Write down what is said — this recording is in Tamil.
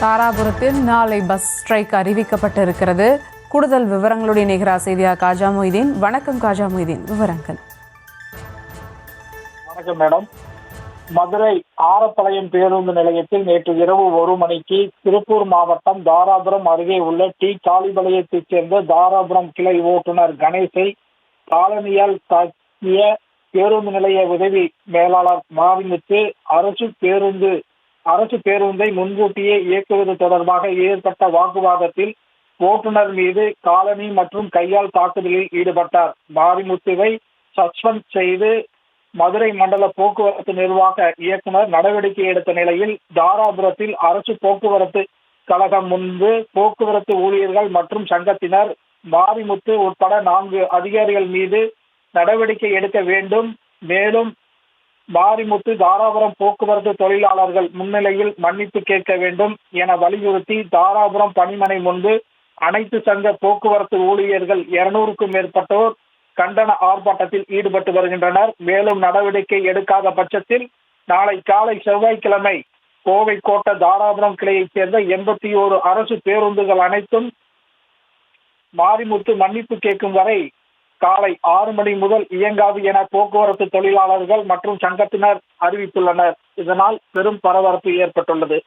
தாராபுரத்தில் நாளை பஸ் ஸ்ட்ரைக் அறிவிக்கப்பட்டிருக்கிறது. கூடுதல் விவரங்களுடைய நிகரா செய்தியாளர் காஜா மொய்தீன். வணக்கம் காஜா மொய்தீன், விவரங்கள். வணக்கம் மேடம். மதுரை ஆரப்பாளையம் பேருந்து நிலையத்தில் நேற்று இரவு 1 மணிக்கு திருப்பூர் மாவட்டம் தாராபுரம் அருகே உள்ள டி காளிபாளையத்தைச் சேர்ந்த தாராபுரம் கிளை ஓட்டுநர் கணேசை காலனியால் தாக்கிய பேருந்து நிலைய உதவி மேலாளர் மாரிமுத்து அரசு பேருந்தை முன்கூட்டியே இயக்குவது தொடர்பாக ஏற்பட்ட வாக்குவாதத்தில் ஓட்டுநர் மீது காலனி மற்றும் கையால் தாக்குதலில் ஈடுபட்டார். மாரிமுத்துவை சஸ்பெண்ட் செய்து மதுரை மண்டல போக்குவரத்து நிர்வாக இயக்குனர் நடவடிக்கை எடுத்த நிலையில் தாராபுரத்தில் அரசு போக்குவரத்து கழகம் முன்பு போக்குவரத்து ஊழியர்கள் மற்றும் சங்கத்தினர் மாரிமுத்து உட்பட 4 அதிகாரிகள் மீது நடவடிக்கை எடுக்க வேண்டும், மேலும் மாரிமுத்து தாராபுரம் போக்குவரத்து தொழிலாளர்கள் முன்னிலையில் மன்னிப்பு கேட்க வேண்டும் என வலியுறுத்தி தாராபுரம் பணிமனை முன்பு அனைத்து சங்க போக்குவரத்து ஊழியர்கள் 200க்கும் மேற்பட்டோர் கண்டன ஆர்ப்பாட்டத்தில் ஈடுபட்டு வருகின்றனர். மேலும் நடவடிக்கை எடுக்காத பட்சத்தில் நாளை காலை செவ்வாய்க்கிழமை கோவை கோட்ட தாராபுரம் கிளையைச் சேர்ந்த 81 அரசு பேருந்துகள் அனைத்தும் மாரிமுத்து மன்னிப்பு கேட்கும் வரை காலை 6 மணி முதல் இயங்காது என போக்குவரத்து தொழிலாளர்கள் மற்றும் சங்கத்தினர் அறிவித்துள்ளனர். இதனால் பெரும் பரபரப்பு ஏற்பட்டுள்ளது.